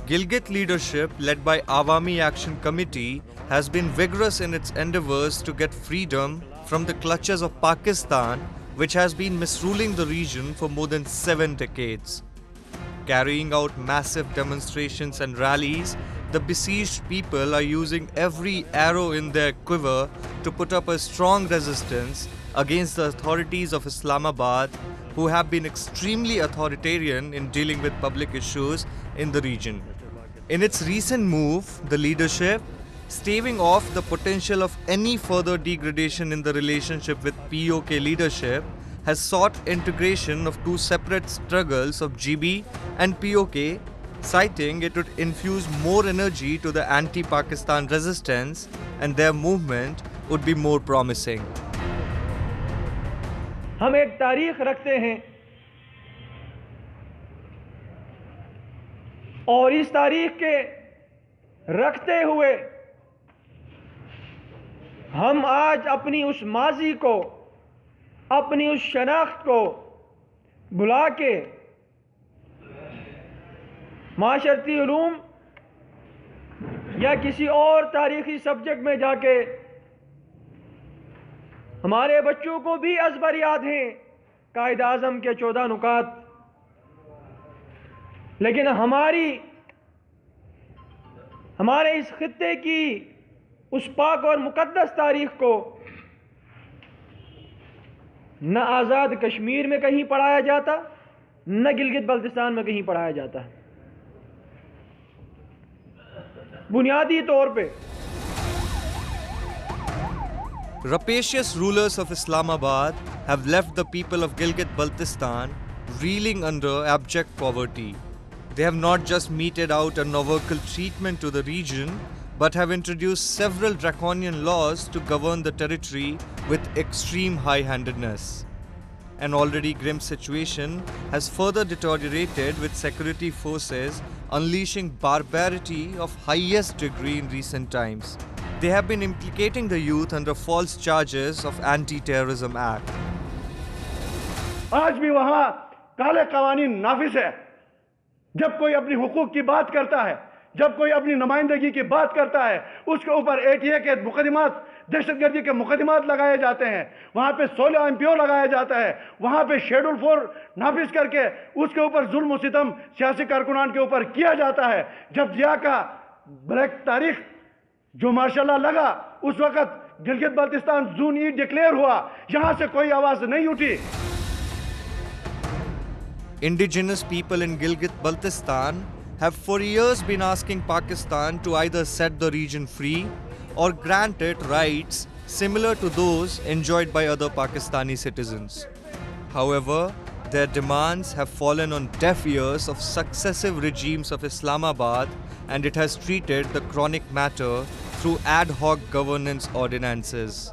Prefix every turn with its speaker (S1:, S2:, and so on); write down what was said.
S1: Gilgit leadership, led by Awami Action Committee, has been vigorous in its endeavors to get freedom from the clutches of Pakistan, which has been misruling the region for more than 7 decades. Carrying out massive demonstrations and rallies, the besieged people are using every arrow in their quiver to put up a strong resistance against the authorities of Islamabad, who have been extremely authoritarian in dealing with public issues in the region. In its recent move, the leadership, staving off the potential of any further degradation in the relationship with POK leadership, has sought integration of 2 separate struggles of GB and POK, citing it would infuse more energy to the anti-Pakistan resistance and their movement would be more promising.
S2: हम एक तारीख रखते हैं और इस तारीख के रखते हुए हम आज अपनी उस माजी को, अपनी उस शनाख्त को बुला के माशरती उलूम या किसी और तारीखी सब्जेक्ट में जाके हमारे बच्चों को भी अज़बर याद हैं कायद आज़म के 14 नुकात, लेकिन हमारे इस खित्ते की उस पाक और मुकद्दस तारीख को न आज़ाद कश्मीर में कहीं पढ़ाया जाता, न गिलगित बल्तिस्तान में कहीं पढ़ाया जाता। बुनियादी तौर पे
S1: Rapacious rulers of Islamabad have left the people of Gilgit-Baltistan reeling under abject poverty. They have not just meted out a novocal treatment to the region, but have introduced several draconian laws to govern the territory with extreme high-handedness. An already grim situation has further deteriorated, with security forces unleashing barbarity of highest degree in recent times. They have been implicating the youth under false charges of Anti-Terrorism Act.
S3: आज भी वहाँ काले कानून नाफिज है। जब कोई अपनी हुकूक की बात करता है, जब कोई अपनी नुमाइंदगी की बात करता है, उसके ऊपर एटीए के मुकदमात, दहशतगर्दी के मुकदमात लगाए जाते हैं। वहाँ पे 16 MPO लगाया जाता है। वहाँ पे शेड्यूल 4 नाफिज करके उसके ऊपर जुल्म सितम सियासी कारकुनान के ऊपर किया जाता है। जब जिया का ब्लैक तारीख जो माशाल्लाह लगा, उस वक्त गिलगित बल्तिस्तान ज़ोन ई डिक्लेयर हुआ, यहाँ से कोई आवाज नहीं उठी।
S1: Indigenous people in Gilgit-Baltistan have for years been asking Pakistan to either set the region free or grant it rights similar to those enjoyed by other Pakistani citizens. However, their demands have fallen on deaf ears of successive regimes of Islamabad, and it has treated the chronic matter through ad hoc governance ordinances.